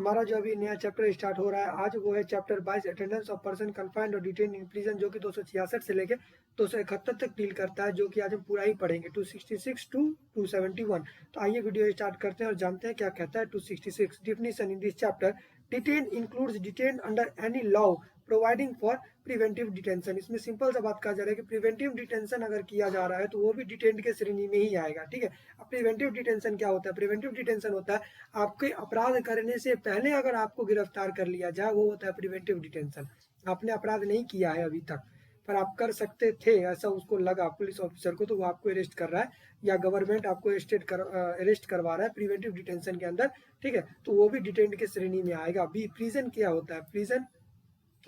हमारा जो अभी नया चैप्टर स्टार्ट हो रहा है आज, वो है chapter 22 attendance of person confined और डिटेन इन प्रिजन, जो कि 266 से लेके 271 तक डील करता है, जो कि आज हम पूरा ही पढ़ेंगे 266 टू 271। तो आइए वीडियो स्टार्ट करते हैं और जानते हैं क्या कहता है 266। Definition in this chapter, detain includes detain under any law providing for preventive detention. इसमें सिंपल सा बात कहा जा रहा है कि प्रिवेंटिव डिटेंशन अगर किया जा रहा है तो वो भी डिटेंड के श्रेणी में ही आएगा। ठीक है, अब प्रिवेंटिव डिटेंशन क्या होता है? प्रिवेंटिव डिटेंशन होता है आपके अपराध करने से पहले अगर आपको गिरफ्तार कर लिया जाए, वो होता है प्रिवेंटिव डिटेंशन। आपने अपराध नहीं किया है अभी तक, पर आप कर सकते थे, ऐसा उसको लगा पुलिस ऑफिसर को, तो वो आपको अरेस्ट कर रहा है या गवर्नमेंट आपको अरेस्ट करवा रहा है प्रिवेंटिव डिटेंशन के अंदर। ठीक है, तो वो भी डिटेंड के श्रेणी में आएगा। बी, प्रिजन क्या होता है? Prison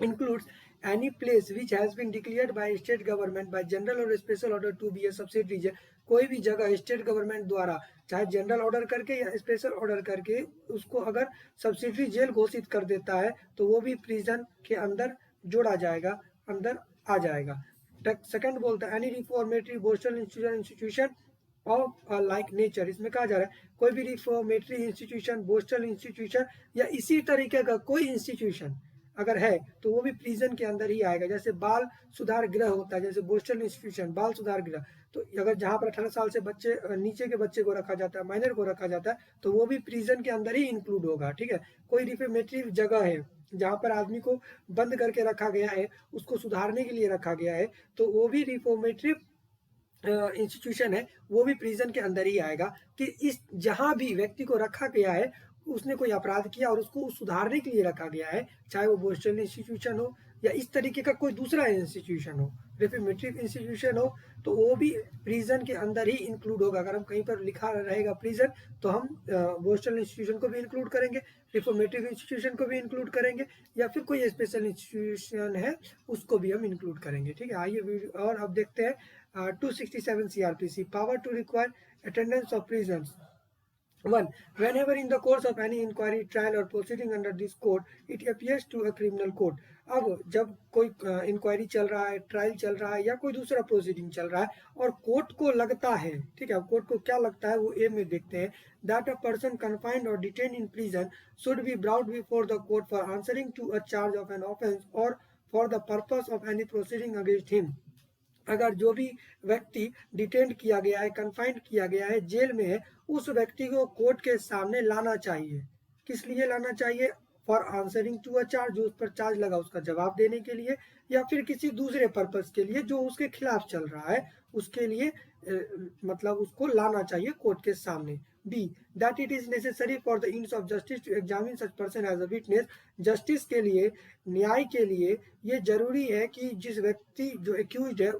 includes any place which has been declared by state government by general or special order to be a subsidiary jail। कोई भी जगह स्टेट गवर्नमेंट द्वारा चाहे जनरल ऑर्डर करके या स्पेशल ऑर्डर करके उसको अगर सब्सिडरी जेल घोषित कर देता है तो वो भी प्रिजन के अंदर जोड़ा जाएगा, अंदर आ जाएगा। सेकंड बोलता है any reformatory borstal institution of like nature. इसमें कहा जा रहा है कोई भी रिफॉर्मेटरी इंस्टीट्यूशन, बोस्टल इंस्टीट्यूशन या इसी तरीके का कोई इंस्टीट्यूशन अगर है तो वो भी प्रिजन के अंदर ही आएगा। जैसे बाल सुधार गृह होता है, जैसे बोस्टल इंस्टीट्यूशन बाल सुधार गृह, तो अगर जहां पर 18 साल से बच्चे नीचे के बच्चे को रखा जाता है, माइनर को रखा जाता है, तो वो भी प्रिजन के अंदर ही इंक्लूड होगा। ठीक है, कोई रिफॉर्मेटरी जगह है जहां पर आदमी को बंद करके रखा गया है, उसको सुधारने के लिए रखा गया है, तो वो भी रिफॉर्मेटरी इंस्टीट्यूशन है, वो भी प्रिजन के अंदर ही आएगा। कि इस जहां भी व्यक्ति को रखा गया है उसने कोई अपराध किया और उसको सुधारने के लिए रखा गया है, चाहे वो बोस्टल इंस्टीट्यूशन हो या इस तरीके का कोई दूसरा इंस्टीट्यूशन हो, रिफॉर्मेटरी इंस्टीट्यूशन हो, तो वो भी प्रिजन के अंदर ही इंक्लूड होगा। अगर हम कहीं पर लिखा रहेगा प्रिजन तो हम बोस्टल इंस्टीट्यूशन को भी इंक्लूड करेंगे, रिफॉर्मेटरी इंस्टीट्यूशन को भी इंक्लूड करेंगे, या फिर कोई स्पेशल इंस्टीट्यूशन है उसको भी हम इंक्लूड करेंगे। ठीक है, आइए वीडियो और अब देखते हैं 267 CRPC, power to require attendance of prison. 1. Whenever in the course of any inquiry, trial or proceeding under this code, it appears to a criminal code। अब जब कोई इंक्वायरी चल रहा है, ट्रायल चल रहा है या कोई दूसरा प्रोसीडिंग चल रहा है और कोर्ट को लगता है, ठीक है, कोर्ट को क्या लगता है वो ए में देखते हैं, दैट अ पर्सन कन्फाइंड और detain in prison should be brought before the court for answering to a charge of an offence और for the purpose of any proceeding against him. अगर जो भी व्यक्ति डिटेन किया गया है, कन्फाइंड किया गया है, जेल में है, उस व्यक्ति को कोर्ट के सामने लाना चाहिए। किस लिए लाना चाहिए? For answering to a charge, जो उस पर चार्ज लगा उसका जवाब देने के लिए, या फिर किसी दूसरे पर्पस के लिए जो उसके खिलाफ चल रहा है उसके लिए मतलब उसको लाना चाहिए कोर्ट के सामने। B, that it is necessary for the ends of justice to examine such person as a witness. Justice के लिए, न्याय के लिए ये जरूरी है कि जिस व्यक्ति जो एक्यूज्ड है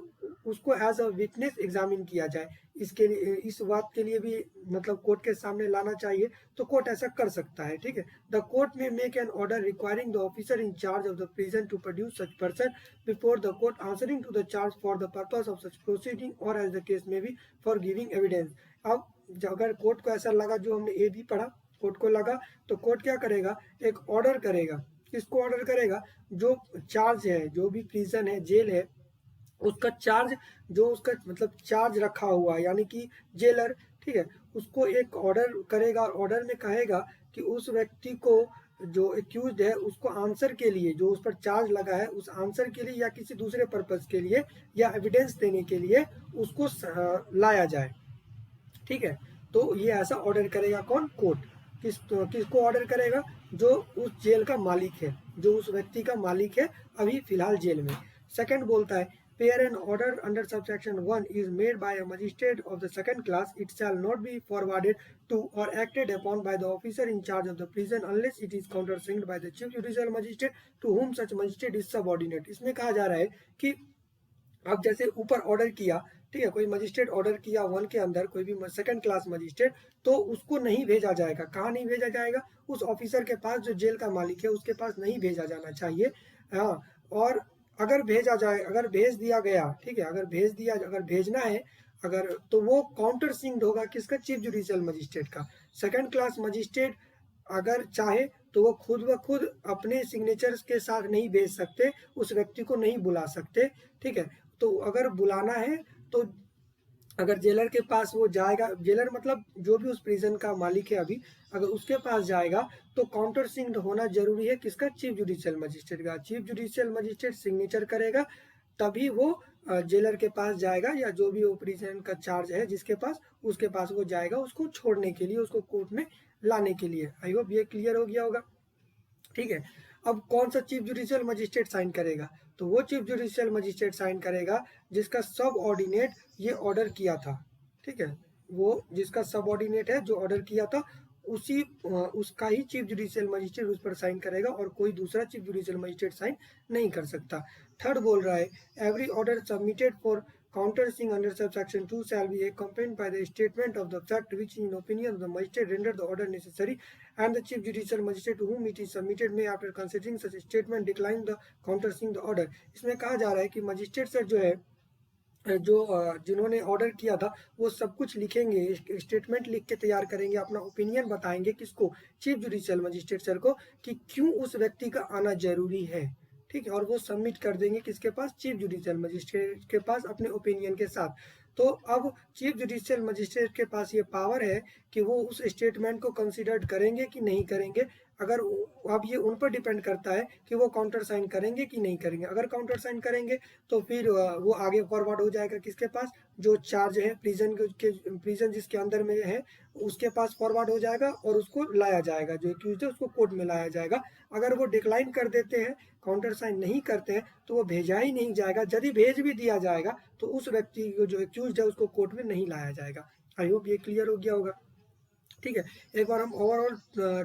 उसको एज अ विटनेस एग्जामिन किया जाए। इसके लिए, इस बात के लिए भी मतलब कोर्ट के सामने लाना चाहिए, तो कोर्ट ऐसा कर सकता है। ठीक है, द कोर्ट में make an order requiring the officer in charge of the prison to produce such person before the court answering to the charge for the purpose of such proceeding or as the case may be for giving evidence. अब अगर court को ऐसा लगा, जो हमने ए भी पढ़ा, court को लगा तो कोर्ट क्या करेगा? एक ऑर्डर करेगा। किसको ऑर्डर करेगा? जो चार्ज है, जो भी प्रिजन है, जेल है, उसका चार्ज, जो उसका मतलब चार्ज रखा हुआ यानी कि जेलर, ठीक है, उसको एक ऑर्डर करेगा और ऑर्डर में कहेगा कि उस व्यक्ति को जो एक्यूज्ड है उसको आंसर के लिए, जो उस पर चार्ज लगा है उस आंसर के लिए या किसी दूसरे पर्पस के लिए या एविडेंस देने के लिए उसको लाया जाए। ठीक है, तो ये ऐसा ऑर्डर करेगा कौन? कोर्ट। किसको ऑर्डर करेगा? जो उस जेल का मालिक है, जो उस व्यक्ति का मालिक है अभी फिलहाल जेल में। सेकंड बोलता है where an order under subsection 1 is made by a magistrate of the second class, it shall not be forwarded to or acted upon by the officer in charge of the prison unless it is countersigned by the chief judicial magistrate to whom such magistrate is subordinate। इसमें कहा जा रहा है कि अब जैसे ऊपर order किया, ठीक है, कोई मजिस्ट्रेट ऑर्डर किया 1 के अंदर, कोई भी सेकंड क्लास मजिस्ट्रेट, तो उसको नहीं भेजा जाएगा। कहाँ नहीं भेजा जाएगा? उस ऑफिसर के पास जो जेल का मालिक है उसके पास नहीं भेजा जाना चाहिए। हाँ, और अगर भेजा जाए, अगर भेज दिया गया, ठीक है, अगर भेजना है, अगर, तो वो काउंटर सिग्न्ड होगा किसका? चीफ जुडिशियल मजिस्ट्रेट का। सेकंड क्लास मजिस्ट्रेट अगर चाहे तो वो खुद ब खुद अपने सिग्नेचर्स के साथ नहीं भेज सकते, उस व्यक्ति को नहीं बुला सकते। ठीक है, तो अगर बुलाना है तो अगर जेलर के पास वो जाएगा, जेलर मतलब जो भी उस प्रिजन का मालिक है अभी, अगर उसके पास जाएगा तो काउंटर सिग्न होना जरूरी है किसका, चीफ जुडिशियल मजिस्ट्रेट का। चीफ जुडिशियल मजिस्ट्रेट सिग्नेचर करेगा तभी वो जेलर के पास जाएगा, या जो भी वो प्रिजन का चार्ज है जिसके पास, उसके पास वो जाएगा उसको छोड़ने के लिए, उसको कोर्ट में लाने के लिए। आई होप ये क्लियर हो गया होगा। ठीक है, अब कौन सा चीफ जुडिशियल मजिस्ट्रेट साइन करेगा, तो वो चीफ जुडिशियल मजिस्ट्रेट साइन करेगा जिसका सब ऑर्डिनेट ये ऑर्डर किया था। ठीक है, वो जिसका सब ऑर्डिनेट है जो ऑर्डर किया था उसी उसका ही चीफ जुडिशियल मजिस्ट्रेट उस पर साइन करेगा, और कोई दूसरा चीफ जुडिशियल मजिस्ट्रेट साइन नहीं कर सकता। थर्ड बोल रहा है, every order submitted for countersing under subsection 2 shall be accompanied by the statement of the fact which in opinion of the magistrate render the order necessary, and the chief judicial magistrate to whom it is submitted may after considering such statement decline the countersing the order। इसमें कहा जा रहा है कि magistrate sir जो है, जो जिन्होंने ऑर्डर किया था वो सब कुछ लिखेंगे, स्टेटमेंट लिख के तैयार करेंगे, अपना ओपिनियन बताएंगे किसको, चीफ जुडिशियल मजिस्ट्रेट सर को, कि क्यों उस व्यक्ति का आना जरूरी है। ठीक है, और वो सबमिट कर देंगे किसके पास, चीफ जुडिशियल मजिस्ट्रेट के पास अपने ओपिनियन के साथ। तो अब चीफ जुडिशियल मजिस्ट्रेट के पास ये पावर है कि वो उस स्टेटमेंट को कंसिडर करेंगे कि नहीं करेंगे। अगर अब ये उन पर डिपेंड करता है कि वो काउंटर साइन करेंगे कि नहीं करेंगे। अगर काउंटर साइन करेंगे तो फिर वो आगे फॉरवर्ड हो जाएगा किसके पास, जो चार्ज है प्रिजन जिसके अंदर में है उसके पास फॉरवर्ड हो जाएगा, और उसको लाया जाएगा, जो एक्यूज है उसको कोर्ट में लाया जाएगा। अगर वो डिक्लाइन कर देते हैं, काउंटर साइन नहीं करते हैं, तो वो भेजा ही नहीं जाएगा। यदि भेज भी दिया जाएगा तो उस व्यक्ति को जो एक्यूज है उसको कोर्ट में नहीं लाया जाएगा। आई होप ये क्लियर हो गया होगा। ठीक है, एक बार हम ओवरऑल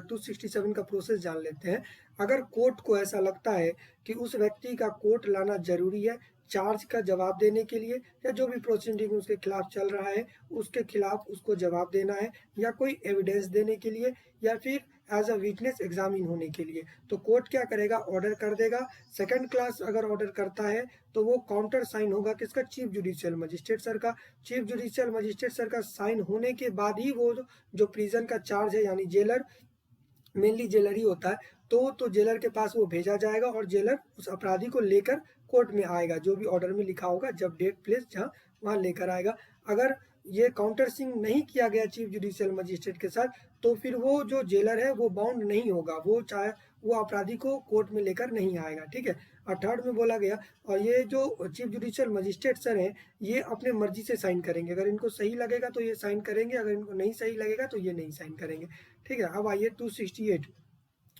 267 का प्रोसेस जान लेते हैं। अगर कोर्ट को ऐसा लगता है कि उस व्यक्ति का कोर्ट लाना जरूरी है चार्ज का जवाब देने के लिए, या जो भी प्रोसीडिंग उसके खिलाफ चल रहा है उसके खिलाफ उसको जवाब देना है, या कोई एविडेंस देने के लिए, या फिर एज अ विटनेस एग्जामिन होने के लिए, तो कोर्ट क्या करेगा, ऑर्डर कर देगा। सेकंड क्लास अगर ऑर्डर करता है तो वो काउंटर साइन होगा किसका, चीफ जुडिशियल मजिस्ट्रेट सर का। चीफ जुडिशियल मजिस्ट्रेट सर का साइन होने के बाद ही वो जो प्रिजन का चार्ज है, यानी जेलर, मेनली जेलर ही होता है, तो जेलर के पास वो भेजा जाएगा, और जेलर उस अपराधी को लेकर कोर्ट में आएगा, जो भी ऑर्डर में लिखा होगा, जब डेट प्लेस जहाँ वहाँ लेकर आएगा। अगर ये काउंटर सिंग नहीं किया गया चीफ जुडिशियल मजिस्ट्रेट के साथ, तो फिर वो जो जेलर है वो बाउंड नहीं होगा, वो चाहे वो अपराधी को कोर्ट में लेकर नहीं आएगा। ठीक है, और थर्ड में बोला गया, और ये जो चीफ जुडिशियल मजिस्ट्रेट सर हैं ये अपने मर्जी से साइन करेंगे, अगर इनको सही लगेगा तो ये साइन करेंगे, अगर इनको नहीं सही लगेगा तो ये नहीं साइन करेंगे। ठीक है, अब आइए 268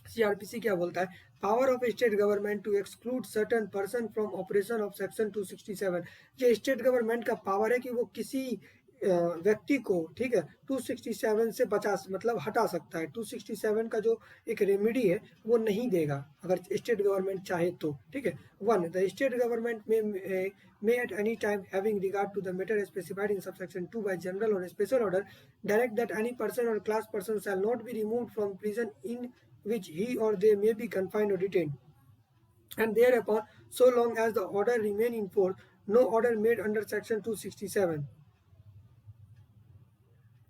सीआरपीसी क्या बोलता है, power of state government to exclude certain person from operation of section 267। ये स्टेट गवर्नमेंट का पावर है कि वो किसी व्यक्ति को, ठीक है, 267 से बचा, मतलब हटा सकता है। 267 का जो एक रेमेडी है वो नहीं देगा अगर स्टेट गवर्नमेंट चाहे तो। ठीक है, 1 the state government may at any time having regard to the matter specified in subsection 2 by general or special order direct that any person or class person shall not be removed from prison in which he or they may be confined or detained, and thereupon so long as the order remain in force, no order made under section 267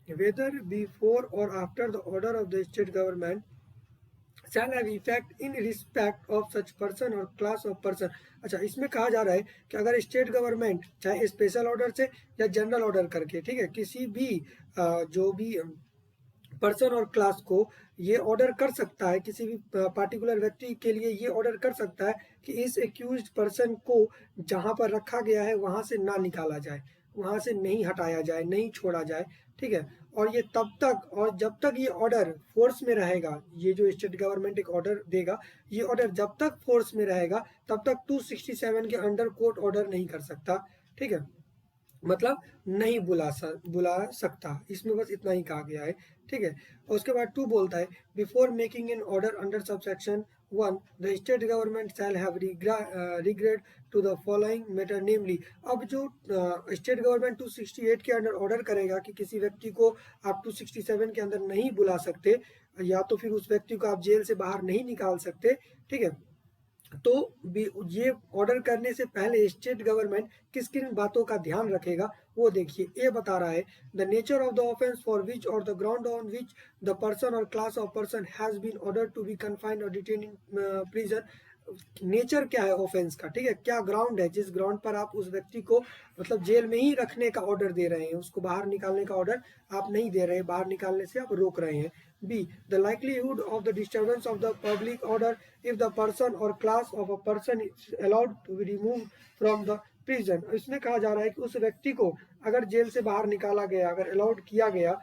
whether before or after the order of the state government shall have effect in respect of such person or class of person। अच्छा, इसमें कहा जा रहा है कि अगर state government चाहे special order से या जनरल ऑर्डर करके, ठीक है, किसी भी जो भी पर्सन और क्लास को ये ऑर्डर कर सकता है, किसी भी पार्टिकुलर व्यक्ति के लिए ये ऑर्डर कर सकता है कि इस एक्यूज्ड पर्सन को जहां पर रखा गया है वहां से ना निकाला जाए, वहां से नहीं हटाया जाए, नहीं छोड़ा जाए। ठीक है, और ये तब तक और जब तक ये ऑर्डर फोर्स में रहेगा, ये जो स्टेट गवर्नमेंट एक ऑर्डर देगा, ये ऑर्डर जब तक फोर्स में रहेगा तब तक 267 के अंडर कोर्ट ऑर्डर नहीं कर सकता। ठीक है, मतलब नहीं बुला सकता, इसमें बस इतना ही कहा गया है। ठीक है, और उसके बाद 2 बोलता है, before making an order under subsection 1 the state government shall have regard to the following matter namely. अब जो स्टेट गवर्नमेंट 268 के अंडर ऑर्डर करेगा कि किसी व्यक्ति को आप 267 के अंदर नहीं बुला सकते, या तो फिर उस व्यक्ति को आप जेल से बाहर नहीं निकाल सकते, ठीक है, तो ये ऑर्डर करने से पहले स्टेट गवर्नमेंट किस किन बातों का ध्यान रखेगा वो देखिए। ये बता रहा है, the nature of the offence for which और the ground on which the person और class of person has been order to be confined और डिटेन इन प्रिजन। नेचर क्या है ऑफेंस का, ठीक है, क्या ग्राउंड है जिस ग्राउंड पर आप उस व्यक्ति को मतलब जेल में ही रखने का ऑर्डर दे रहे हैं, उसको बाहर निकालने का ऑर्डर आप नहीं दे रहे हैं, बाहर निकालने से आप रोक रहे हैं। B, the likelihood of the disturbance of the public order if the person और class of a person is allowed to be remove from the prison. इसमें कहा जा रहा है कि उस व्यक्ति को अगर जेल से बाहर निकाला गया, अगर अलाउड किया गया,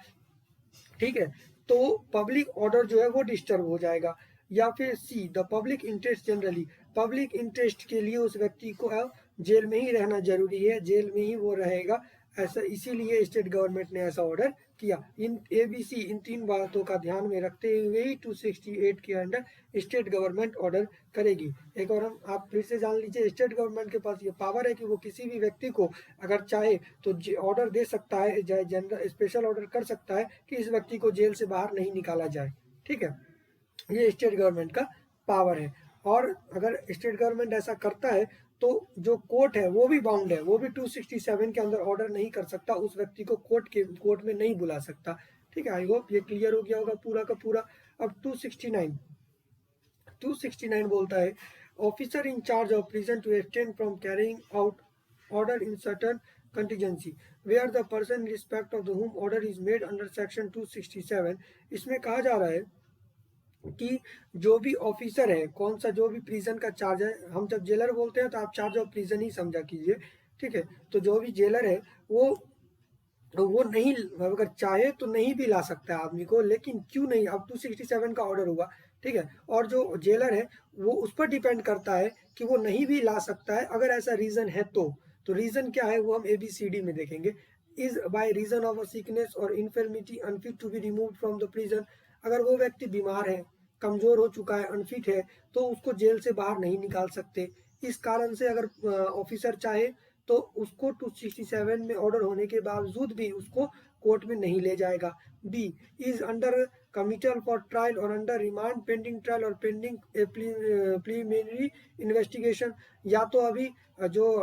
ठीक है, तो पब्लिक ऑर्डर जो है वो डिस्टर्ब हो जाएगा। या फिर C, the public interest generally, public interest के लिए उस व्यक्ति को जेल में ही रहना जरूरी है, जेल में ही वो रहेगा, ऐसा इसीलिए स्टेट गवर्नमेंट ने ऐसा ऑर्डर किया। इन ABC इन तीन बातों का ध्यान में रखते हुए ही 268 के अंडर स्टेट गवर्नमेंट ऑर्डर करेगी। एक और हम आप फिर से जान लीजिए, स्टेट गवर्नमेंट के पास ये पावर है कि वो किसी भी व्यक्ति को अगर चाहे तो ऑर्डर दे सकता है, जनरल स्पेशल ऑर्डर कर सकता है कि इस व्यक्ति को जेल से बाहर नहीं निकाला जाए, ठीक है, ये स्टेट गवर्नमेंट का पावर है। और अगर स्टेट गवर्नमेंट ऐसा करता है तो जो कोर्ट है वो भी बाउंड है, वो भी 267 के अंदर ऑर्डर नहीं कर सकता, उस व्यक्ति को कोर्ट में नहीं बुला सकता, ठीक है। आई होप ये क्लियर हो गया होगा पूरा का पूरा। अब 269 बोलता है, officer in charge of prison to abstain from carrying out order in certain contingency where the person respect of the whom order is made under section 267। इसमें कहा जा रहा है कि जो भी ऑफिसर है, कौन सा, जो भी प्रिजन का चार्ज है, हम जब जेलर बोलते हैं तो आप चार्ज ऑफ प्रिजन ही समझा कीजिए, ठीक है। तो जो भी जेलर है वो नहीं, अगर चाहे तो नहीं भी ला सकता है आदमी को, लेकिन क्यों नहीं, अब 267 का ऑर्डर हुआ, ठीक है, और जो जेलर है वो उस पर डिपेंड करता है कि वो नहीं भी ला सकता है, अगर ऐसा रीजन है तो रीजन क्या है वो हम ABCD में देखेंगे। Is by reason of a sickness और infirmity unfit to be remove from the prison, अगर वो व्यक्ति बीमार है, कमजोर हो चुका है, अनफिट है, तो उसको जेल से बाहर नहीं निकाल सकते। इस कारण से अगर ऑफिसर चाहे तो उसको 267 में ऑर्डर होने के बावजूद भी उसको कोर्ट में नहीं ले जाएगा। B, is under committal for trial or under remand pending trial or pending preliminary investigation, या तो अभी जो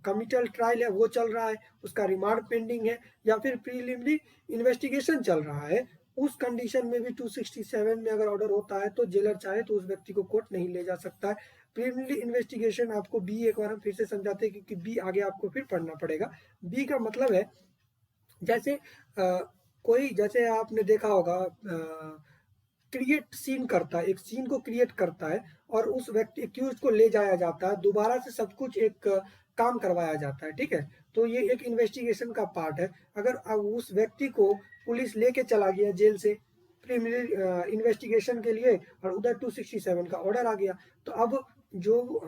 कमिटल ट्रायल है वो चल रहा है, उसका रिमांड पेंडिंग है, या फिर प्रीलिमिनरी इन्वेस्टिगेशन चल रहा है, उस कंडीशन में भी 267 में अगर ऑर्डर होता है तो जेलर चाहे तो उस व्यक्ति को कोर्ट नहीं ले जा सकता है। प्रीलिमिनरी इन्वेस्टिगेशन आपको बी एक बार हम फिर से समझाते हैं क्योंकि बी आगे आपको फिर पढ़ना पड़ेगा। बी का मतलब है जैसे कोई, जैसे आपने देखा होगा क्रिएट सीन करता है, एक सीन को क्रिएट करता है और उस व्यक्ति एक्यूज को ले जाया जाता है, दोबारा से सब कुछ एक काम करवाया जाता है, ठीक है, तो ये एक इन्वेस्टिगेशन का पार्ट है। अगर अब उस व्यक्ति को पुलिस लेके चला गया जेल से प्रीलिमिनरी इन्वेस्टिगेशन के लिए और उधर 267 का ऑर्डर आ गया, तो अब जो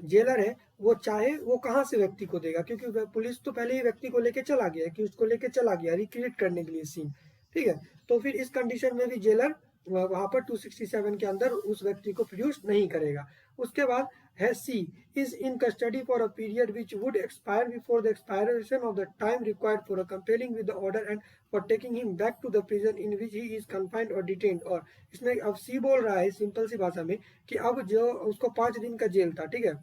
जेलर है वो चाहे वो कहाँ से व्यक्ति को देगा, क्योंकि पुलिस तो पहले ही व्यक्ति को लेके चला गया कि उसको लेके चला गया रिक्रिएट करने के लिए सीन, ठीक है, तो फिर इस कंडीशन में भी जेलर वहां पर 267 के अंदर उस व्यक्ति को प्रोड्यूस नहीं करेगा। उसके बाद है C, is in custody for a period which would expire before the expiration of the time required for compelling with the order and for taking him back to the prison in which he is confined और detained. और इसमें अब सी बोल रहा है simple सी भाषा में कि अब जो उसको 5 दिन का जेल था, ठीक है,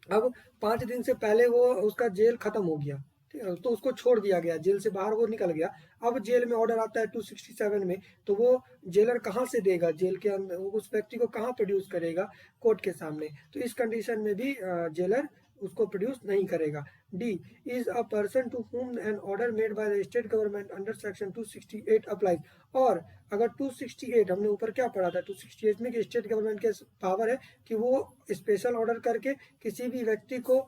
अब 5 दिन से पहले वो उसका जेल खत्म हो गया, ठीक है, तो उसको छोड़ दिया गया, जेल से बाहर वो निकल गया, अब जेल में ऑर्डर आता है 267 में, तो वो जेलर कहाँ से देगा, जेल के अंदर उस व्यक्ति को कहाँ प्रोड्यूस करेगा, कोर्ट के सामने, तो इस कंडीशन में भी जेलर उसको प्रोड्यूस नहीं करेगा। D, is a person to whom an order made by the state government under section 268 applies, और अगर 268 हमने ऊपर क्या पढ़ा था 268 में कि स्टेट गवर्नमेंट के पावर है कि वो स्पेशल ऑर्डर करके किसी भी व्यक्ति को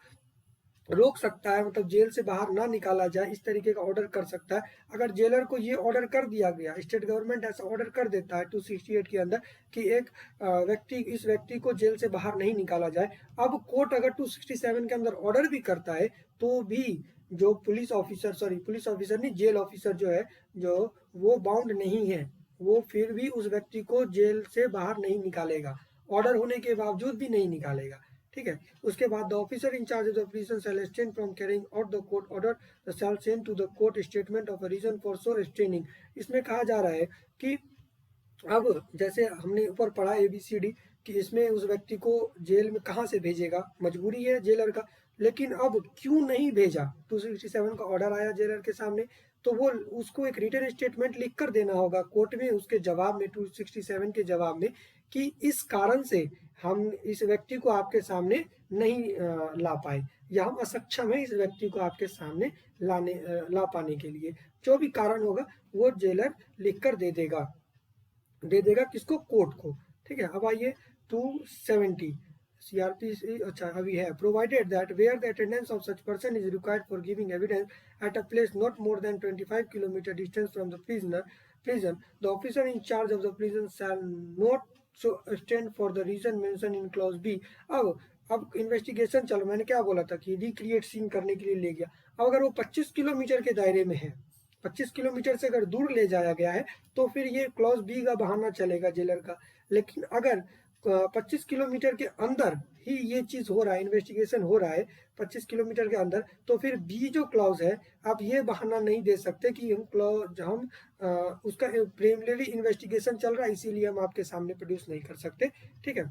रोक सकता है, मतलब जेल से बाहर ना निकाला जाए इस तरीके का ऑर्डर कर सकता है। अगर जेलर को ये ऑर्डर कर दिया गया, स्टेट गवर्नमेंट ऐसा ऑर्डर कर देता है 268 के अंदर कि एक व्यक्ति, इस व्यक्ति को जेल से बाहर नहीं निकाला जाए, अब कोर्ट अगर 267 के अंदर ऑर्डर भी करता है तो भी जो पुलिस ऑफिसर नहीं, जेल ऑफिसर जो है, जो वो बाउंड नहीं है, वो फिर भी उस व्यक्ति को जेल से बाहर नहीं निकालेगा, ऑर्डर होने के बावजूद भी नहीं निकालेगा, ठीक है। उसके बाद the officer in charge of the prison shall abstain from carrying out the court order, the shall send to the court statement of a reason for so restraining. इसमें कहा जा रहा है कि अब जैसे हमने ऊपर पढ़ा ABCD कि इसमें उस व्यक्ति को जेल में कहाँ से भेजेगा, मजबूरी है जेलर का, लेकिन अब क्यों नहीं भेजा, 267 का ऑर्डर आया जेलर के सामने, तो वो उसको एक रिटन स्टेटमेंट लिख कर देना होगा कोर्ट में, उसके जवाब में 267 के जवाब में कि इस कारण से हम इस व्यक्ति को आपके सामने नहीं ला पाए, या हम असक्षम हैं इस व्यक्ति को आपके सामने ला पाने के लिए। जो भी कारण होगा वो जेलर लिख कर दे देगा किसको, कोर्ट को। ठीक है, अब आइए 270 सीआरपीसी। अच्छा, अभी है provided that where the attendance of such person is required for giving evidence at a place not more than 25 kilometre distance from the prison, the officer in charge of the prison shall not so extend for the reason mentioned in clause B। अब investigation चलो, मैंने क्या बोला था कि recreate scene करने के लिए ले गया। अब अगर वो 25 किलोमीटर के दायरे में है, 25 किलोमीटर से अगर दूर ले जाया गया है तो फिर ये क्लॉज बी का बहाना चलेगा जेलर का। लेकिन अगर 25 किलोमीटर के अंदर ही ये चीज हो रहा है, इन्वेस्टिगेशन हो रहा है 25 किलोमीटर के अंदर, तो फिर बी जो क्लॉज है आप ये बहाना नहीं दे सकते कि हम उसका प्रिलिमिनरी इन्वेस्टिगेशन चल रहा है इसीलिए हम आपके सामने प्रोड्यूस नहीं कर सकते। ठीक है,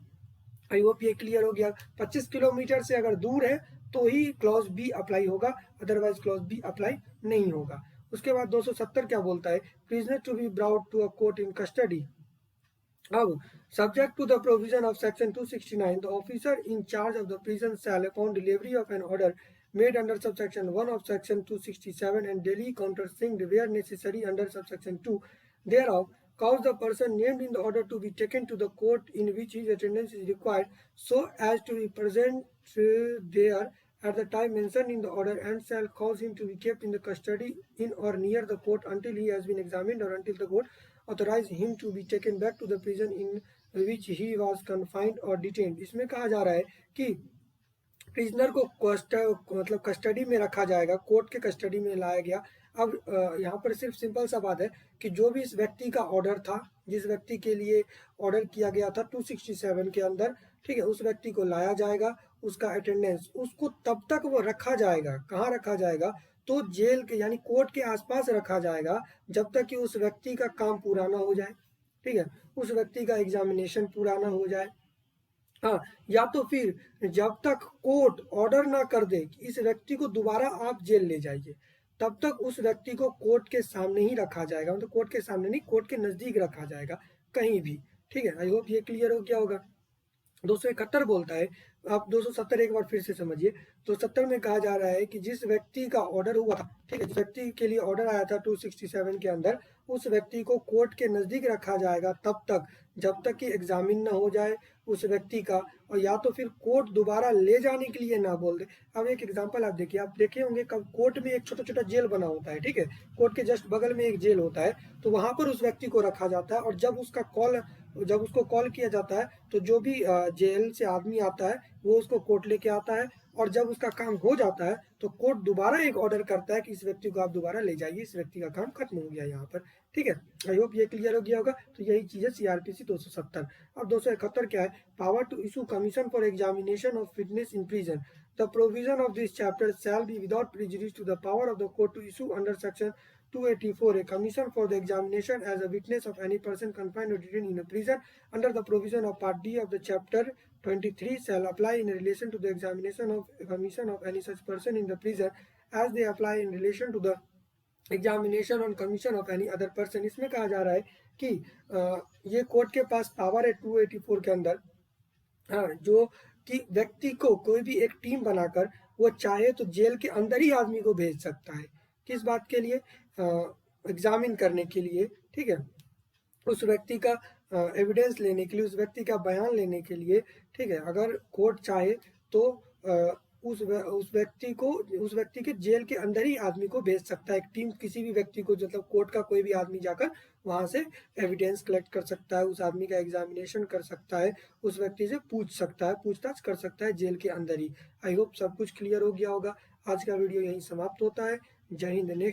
आई होप ये क्लियर हो गया। 25 किलोमीटर से अगर दूर है तो ही क्लॉज बी अप्लाई होगा, अदरवाइज क्लॉज बी अप्लाई नहीं होगा। उसके बाद 270 क्या बोलता है, prisoner to be brought to a court in custody. अब subject to the provision of section 269, the officer in charge of the prison shall, upon delivery of an order made under subsection 1 of section 267 and daily countersinged where necessary under subsection 2 thereof, cause the person named in the order to be taken to the court in which his attendance is required, so as to be present there at the time mentioned in the order, and shall cause him to be kept in the custody in or near the court until he has been examined or until the court authorize him to be taken back to the prison in which he was confined or detained। इसमें कहा जा रहा है कि prisoner को मतलब custody में रखा जाएगा, कोर्ट के कस्टडी में लाया गया। अब यहाँ पर सिर्फ सिंपल सा बात है कि जो भी इस व्यक्ति का ऑर्डर था, जिस व्यक्ति के लिए ऑर्डर किया गया था 267 के अंदर, ठीक है, उस व्यक्ति को लाया जाएगा, उसका अटेंडेंस उसको तब तक वो रखा जाएगा, कहाँ रखा जाएगा, तो जेल के यानी कोर्ट के आसपास रखा जाएगा जब तक कि उस व्यक्ति का काम पूरा ना हो जाए। ठीक है, उस व्यक्ति का एग्जामिनेशन पूरा ना हो जाए। हाँ, या तो फिर जब तक कोर्ट ऑर्डर ना कर दे कि इस व्यक्ति को दोबारा आप जेल ले जाइए, तब तक उस व्यक्ति को कोर्ट के सामने ही रखा जाएगा। मतलब कोर्ट के सामने नहीं, कोर्ट के नजदीक रखा जाएगा, कहीं भी। ठीक है, आई होप ये क्लियर हो गया होगा। 271 बोलता है, आप 270 एक बार फिर से समझिए। 270 में कहा जा रहा है कि जिस व्यक्ति का ऑर्डर हुआ था, ठीक है, जिस व्यक्ति के लिए ऑर्डर आया था 267 के अंदर, उस व्यक्ति को कोर्ट के नजदीक रखा जाएगा तब तक जब तक कि एग्जामिन ना हो जाए उस व्यक्ति का, और या तो फिर कोर्ट दोबारा ले जाने के लिए ना बोल दे। अब एक एग्जांपल आप देखिए, आप देखे होंगे कब कोर्ट में एक छोटा छोटा जेल बना होता है, ठीक है, कोर्ट के जस्ट बगल में एक जेल होता है, तो वहां पर उस व्यक्ति को रखा जाता है, और जब उसको कॉल किया जाता है तो जो भी जेल से आदमी आता है वो उसको कोर्ट लेके आता है, और जब उसका काम हो जाता है तो कोर्ट दोबारा एक ऑर्डर करता है कि इस व्यक्ति को आप दोबारा ले जाइए, इस व्यक्ति का काम खत्म हो गया यहाँ पर। ठीक है, आई होप ये क्लियर हो गया होगा। तो यही चीज है सीआरपीसी 270। अब 271 क्या है, power to issue commission for examination of witness in prison. The provision of this chapter shall be without prejudice to the power of the court to issue under section 284 a commission for the examination as a witness of any person confined or detained in a prison under the provision of part D of the chapter 23 shall apply in relation to the examination of commission of any such person in the prison as they apply in relation to the examination on commission of any other person. इसमें कहा जा रहा है कि ये court के पास power है 284 के अंदर, हाँ, जो कि व्यक्ति को कोई भी एक टीम बनाकर वो चाहे तो जेल के अंदर ही आदमी को भेज सकता है। किस बात के लिए, एग्जामिन करने के लिए। ठीक है, उस व्यक्ति का एविडेंस लेने के लिए, उस व्यक्ति का बयान लेने के लिए। ठीक है, अगर कोर्ट चाहे तो उस व्यक्ति के जेल के अंदर ही आदमी को भेज सकता है। एक टीम किसी भी व्यक्ति को, मतलब कोर्ट का कोई भी आदमी जाकर वहां से एविडेंस कलेक्ट कर सकता है, उस आदमी का एग्जामिनेशन कर सकता है, उस व्यक्ति से पूछ सकता है, पूछताछ कर सकता है जेल के अंदर ही। आई होप सब कुछ क्लियर हो गया होगा। आज का वीडियो यहीं समाप्त होता है। जय हिंद। नेक्स्ट